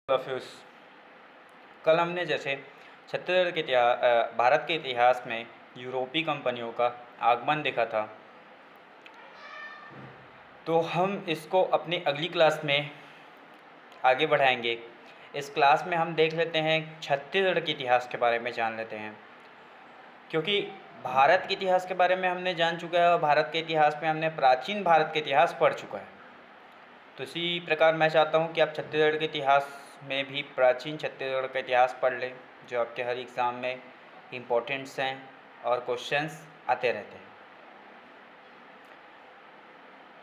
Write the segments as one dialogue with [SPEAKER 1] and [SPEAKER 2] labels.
[SPEAKER 1] ऑफ्यूस कल हमने जैसे छत्तीसगढ़ के भारत के इतिहास में यूरोपीय कंपनियों का आगमन देखा था, तो हम इसको अपनी अगली क्लास में आगे बढ़ाएंगे। इस क्लास में हम देख लेते हैं छत्तीसगढ़ के इतिहास के बारे में जान लेते हैं, क्योंकि भारत के इतिहास के बारे में हमने जान चुका है और भारत के इतिहास में हमने प्राचीन भारत के इतिहास पढ़ चुका है। तो इसी प्रकार मैं चाहता हूं कि आप छत्तीसगढ़ के इतिहास में भी प्राचीन छत्तीसगढ़ का इतिहास पढ़ लें, जो आपके हर एग्ज़ाम में इम्पोर्टेंट्स हैं और क्वेश्चंस आते रहते हैं।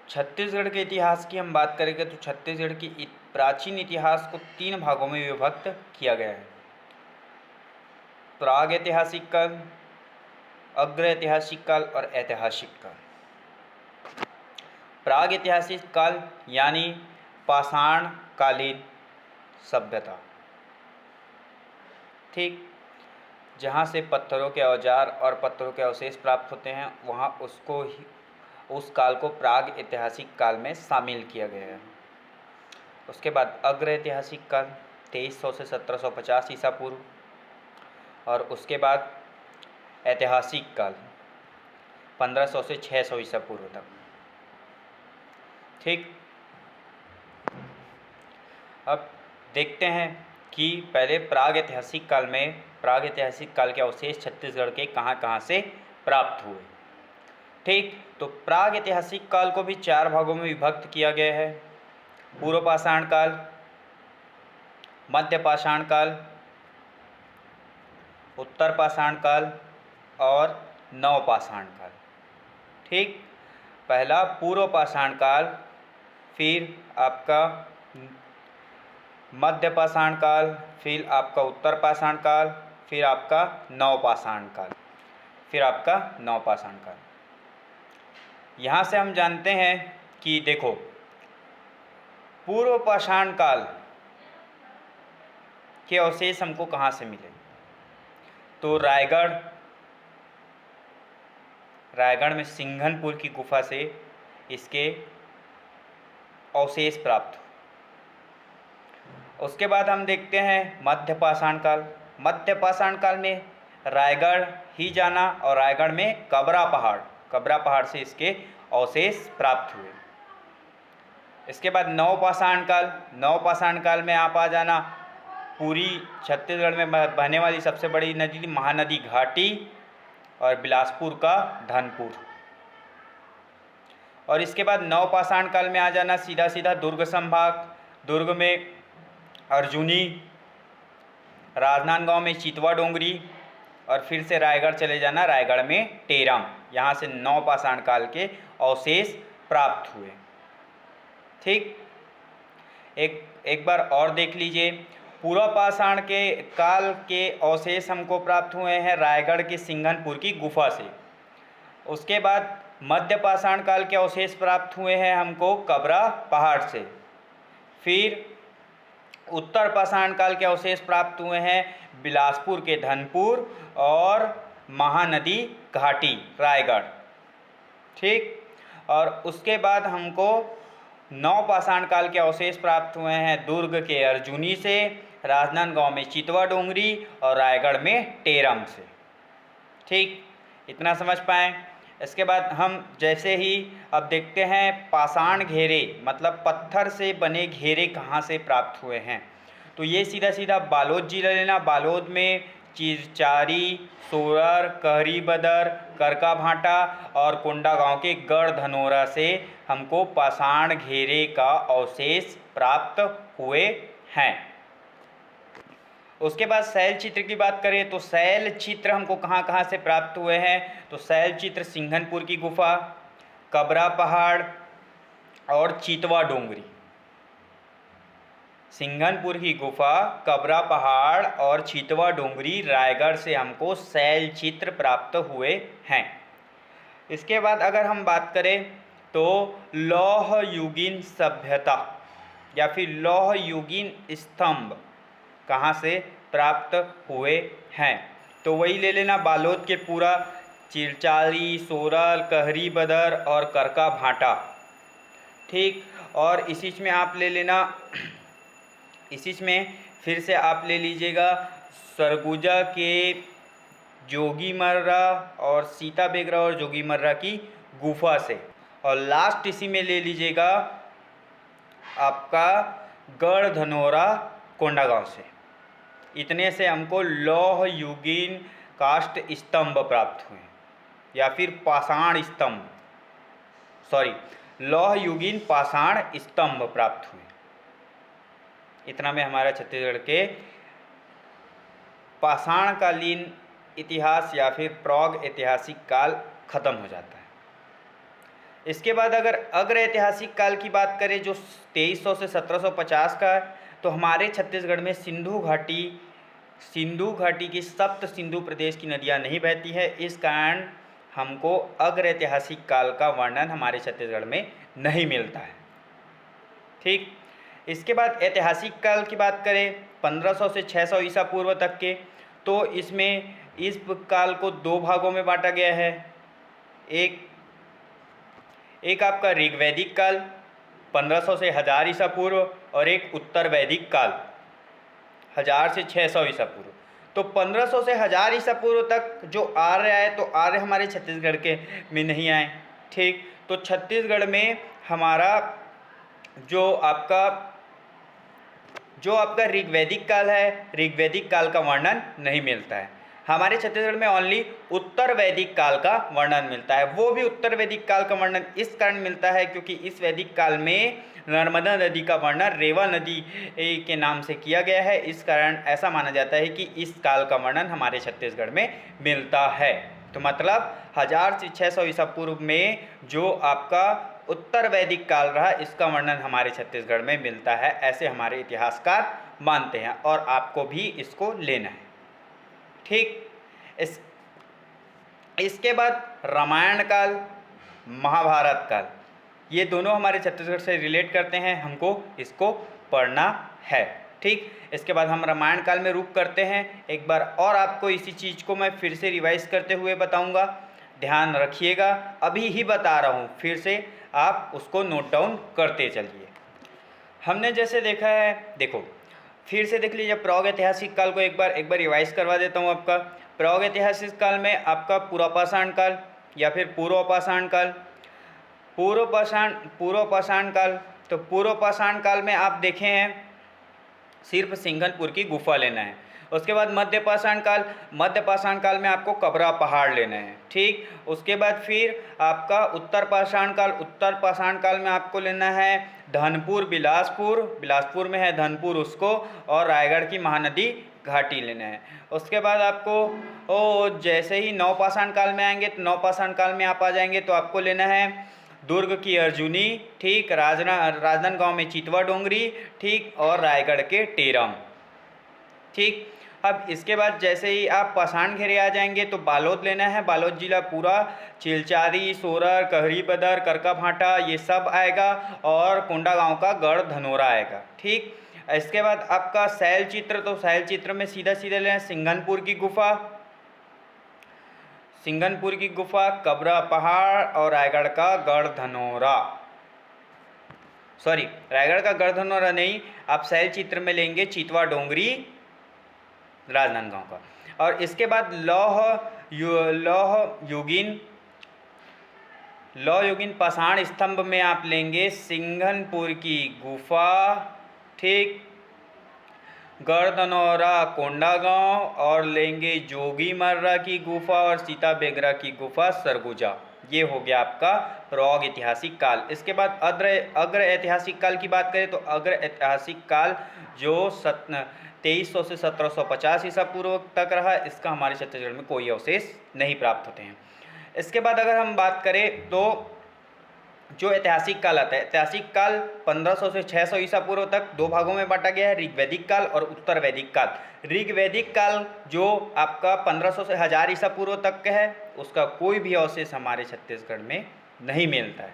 [SPEAKER 1] छत्तीसगढ़ के इतिहास की हम बात करेंगे तो छत्तीसगढ़ की प्राचीन इतिहास को 3 भागों में विभक्त किया गया है। प्राग ऐतिहासिक काल, अग्र ऐतिहासिक काल और ऐतिहासिक काल। प्राग ऐतिहासिक काल यानी पाषाण कालीन सभ्यता, ठीक, जहाँ से पत्थरों के औजार और पत्थरों के अवशेष प्राप्त होते हैं, वहाँ उस काल को प्राग ऐतिहासिक काल में शामिल किया गया है। उसके बाद अग्र ऐतिहासिक काल 2300 से 1750 ईसा पूर्व, और उसके बाद ऐतिहासिक काल 1500 से 600 ईसा पूर्व तक, ठीक। अब देखते हैं कि पहले प्राग ऐतिहासिक काल के अवशेष छत्तीसगढ़ के कहाँ से प्राप्त हुए, ठीक। तो प्राग ऐतिहासिक काल को भी 4 भागों में विभक्त किया गया है। पूर्व पाषाण काल, मध्य पाषाण काल, उत्तर पाषाण काल और नव पाषाण काल, ठीक। पहला पूर्व पाषाण काल, फिर आपका मध्य पाषाण काल, फिर आपका उत्तर पाषाण काल, फिर आपका नव पाषाण काल, यहाँ से हम जानते हैं कि देखो, पूर्व पाषाण काल के अवशेष हमको कहाँ से मिले, तो रायगढ़ में सिंघनपुर की गुफा से इसके अवशेष प्राप्त। उसके बाद हम देखते हैं मध्य पाषाण काल में रायगढ़ ही जाना और रायगढ़ में कबरा पहाड़ से इसके अवशेष प्राप्त हुए। इसके बाद नव पाषाण काल में आप आ जाना, पूरी छत्तीसगढ़ में बहने वाली सबसे बड़ी नदी महानदी घाटी और बिलासपुर का धनपुर। और इसके बाद नव पाषाण काल में आ जाना सीधा दुर्ग संभाग, दुर्ग में अर्जुनी, राजनांदगांव में चितवा डोंगरी, और फिर से रायगढ़ चले जाना, रायगढ़ में टेरम। यहाँ से नव पाषाण काल के अवशेष प्राप्त हुए, ठीक। एक बार और देख लीजिए, पूर्व पाषाण के काल के अवशेष हमको प्राप्त हुए हैं रायगढ़ के सिंघनपुर की गुफा से। उसके बाद मध्य पाषाण काल के अवशेष प्राप्त हुए हैं हमको कबरा पहाड़ से। फिर उत्तर पाषाण काल के अवशेष प्राप्त हुए हैं बिलासपुर के धनपुर और महानदी घाटी रायगढ़, ठीक। और उसके बाद हमको नव पाषाण काल के अवशेष प्राप्त हुए हैं दुर्ग के अर्जुनी से, राजनांदगांव में चितवा डोंगरी और रायगढ़ में टेरम से, ठीक। इतना समझ पाएँ। इसके बाद हम जैसे ही अब देखते हैं पाषाण घेरे, मतलब पत्थर से बने घेरे कहाँ से प्राप्त हुए हैं, तो ये सीधा बालोद जिला लेना। बालोद में चिरचारी, सोरर, कहरी बदर, करका भाटा और कोंडागांव के गढ़ धनोरा से हमको पाषाण घेरे का अवशेष प्राप्त हुए हैं। उसके बाद शैल चित्र की बात करें तो शैल चित्र हमको कहाँ से प्राप्त हुए हैं, तो शैल चित्र सिंघनपुर की गुफा, कबरा पहाड़ और चितवा डोंगरी। सिंघनपुर की गुफा, कबरा पहाड़ और चितवा डोंगरी, रायगढ़ से हमको शैल चित्र प्राप्त हुए हैं। इसके बाद अगर हम बात करें तो लौह युगीन सभ्यता या फिर लौह युगीन स्तंभ कहाँ से प्राप्त हुए हैं, तो वही ले लेना बालोद के पूरा चिरचारी, सोरल, कहरी बदर और करका भाटा, ठीक। और इसी में आप ले लेना इसी में फिर से आप ले लीजिएगा सरगुजा के जोगीमर्रा और सीता बेगरा और जोगीमर्रा की गुफा से, और लास्ट इसी में ले लीजिएगा आपका गढ़धनौरा कोंडागांव से। इतने से हमको लौह युगीन काष्ठ स्तंभ प्राप्त हुए, या फिर पाषाण स्तंभ, सॉरी लौह युगीन पाषाण स्तंभ प्राप्त हुए। इतना में हमारा छत्तीसगढ़ के पाषाणकालीन इतिहास या फिर प्रौग ऐतिहासिक काल खत्म हो जाता है। इसके बाद अगर अग्र ऐतिहासिक काल की बात करें जो 2300 से 1750 का है, तो हमारे छत्तीसगढ़ में सिंधु घाटी की सप्त सिंधु प्रदेश की नदियां नहीं बहती है। इस कारण हमको अग्र ऐतिहासिक काल का वर्णन हमारे छत्तीसगढ़ में नहीं मिलता है। ठीक, इसके बाद ऐतिहासिक काल की बात करें 1500 से 600 ईसा पूर्व तक के, तो इसमें इस काल को दो भागों में बांटा गया है। एक आपका ऋग्वैदिक काल 1500 से 1000 ईसा पूर्व, और एक उत्तर वैदिक काल 1000 से 600 ईसा पूर्व। तो 1500 से 1000 ईसा पूर्व तक जो आर्य आए, तो आर्य हमारे छत्तीसगढ़ के में नहीं आए। ठीक, तो छत्तीसगढ़ में हमारा जो आपका ऋग्वैदिक काल है, ऋग्वैदिक काल का वर्णन नहीं मिलता है। हमारे छत्तीसगढ़ में ओनली उत्तर वैदिक काल का वर्णन मिलता है। वो भी उत्तर वैदिक काल का वर्णन इस कारण मिलता है क्योंकि इस वैदिक काल में नर्मदा नदी का वर्णन रेवा नदी के नाम से किया गया है। इस कारण ऐसा माना जाता है कि इस काल का वर्णन हमारे छत्तीसगढ़ में मिलता है। तो मतलब 1000 से 600 ईसा पूर्व में जो आपका उत्तर वैदिक काल रहा, इसका वर्णन हमारे छत्तीसगढ़ में मिलता है, ऐसे हमारे इतिहासकार मानते हैं, और आपको भी इसको लेना है। ठीक, इसके बाद रामायण काल, महाभारत काल, ये दोनों हमारे छत्तीसगढ़ से रिलेट करते हैं, हमको इसको पढ़ना है। ठीक, इसके बाद हम रामायण काल में रुक करते हैं। एक बार और आपको इसी चीज़ को मैं फिर से रिवाइज करते हुए बताऊंगा, ध्यान रखिएगा। अभी ही बता रहा हूँ, फिर से आप उसको नोट डाउन करते चलिए। हमने जैसे देखा है, देखो फिर से देख लीजिए, प्रौग ऐतिहासिक काल को एक बार रिवाइज करवा देता हूँ। आपका प्रौग ऐतिहासिक काल में आपका पुरापाषाण काल या फिर पूर्वपाषाण काल, पूर्वपाषाण काल, तो पूर्वपाषाण काल में आप देखे हैं सिर्फ सिंघनपुर की गुफा लेना है। उसके बाद मध्यपाषाण काल में आपको कबरा पहाड़ लेना है। ठीक, उसके बाद फिर आपका उत्तर पाषाण काल में आपको लेना है धनपुर, बिलासपुर में है धनपुर उसको, और रायगढ़ की महानदी घाटी लेना है। उसके बाद आपको जैसे ही नवपाषाण काल में आएंगे, तो नवपाषाण काल में आप आ जाएंगे तो आपको लेना है दुर्ग की अर्जुनी, ठीक, राजनांदगांव में चितवा डोंगरी, ठीक, और रायगढ़ के टेरम। ठीक, अब इसके बाद जैसे ही आप पाषाण घेरे आ जाएंगे तो बालोद लेना है, बालोद जिला पूरा, चिलचारी, सोरर, कहरी बदर, करका भाटा, ये सब आएगा, और कोंडागांव का गढ़ धनौरा आएगा। ठीक, इसके बाद आपका शैल चित्र, तो शैल चित्र में सीधा लेना सिंघनपुर की गुफा, कबरा पहाड़, और रायगढ़ का गढ़ धनौरा, सॉरी रायगढ़ का गढ़ धनौरा नहीं, आप शैल चित्र में लेंगे चितवा डोंगरी राजनांदगांव का। और इसके बाद लौह युगीन पाषाण स्तंभ में आप लेंगे सिंघनपुर की गुफा, ठीक, गढ़धनौरा कोंडागांव, और लेंगे जोगीमर्रा की गुफा और सीता बेगरा की गुफा सरगुजा। ये हो गया आपका प्रौग ऐतिहासिक काल। इसके बाद अग्र ऐतिहासिक काल की बात करें तो अग्र ऐतिहासिक काल जो 2300 से 1750 ईसा पूर्व तक रहा, इसका हमारे छत्तीसगढ़ में कोई अवशेष नहीं प्राप्त होते हैं। इसके बाद अगर हम बात करें तो जो ऐतिहासिक काल आता है, ऐतिहासिक काल 1500 से 600 ईसा पूर्व तक दो भागों में बांटा गया है, ऋग्वैदिक काल और उत्तर वैदिक काल। ऋग्वैदिक काल जो आपका 1500 से 1000 ईसा पूर्व तक का है, उसका कोई भी अवशेष हमारे छत्तीसगढ़ में नहीं मिलता है।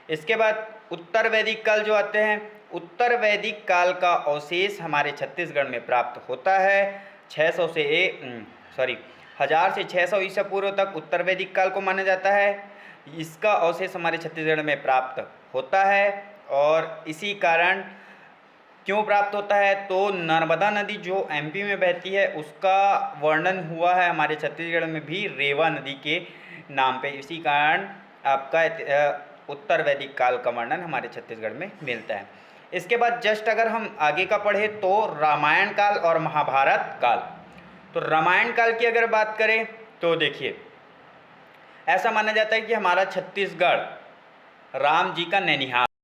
[SPEAKER 1] इसके बाद उत्तर वैदिक काल जो आते हैं, उत्तर वैदिक काल का अवशेष हमारे छत्तीसगढ़ में प्राप्त होता है 1000 से 600 ईसा पूर्व तक उत्तर वैदिक काल को माना जाता है। इसका अवशेष हमारे छत्तीसगढ़ में प्राप्त होता है, और इसी कारण क्यों प्राप्त होता है? तो नर्मदा नदी जो एमपी में बहती है उसका वर्णन हुआ है हमारे छत्तीसगढ़ में भी रेवा नदी के नाम पे। इसी कारण आपका उत्तर वैदिक काल का वर्णन हमारे छत्तीसगढ़ में मिलता है। इसके बाद जस्ट अगर हम आगे का पढ़े तो रामायण काल और महाभारत काल। तो रामायण काल की अगर बात करें तो देखिए, ऐसा माना जाता है कि हमारा छत्तीसगढ़ राम जी का नैनिहाल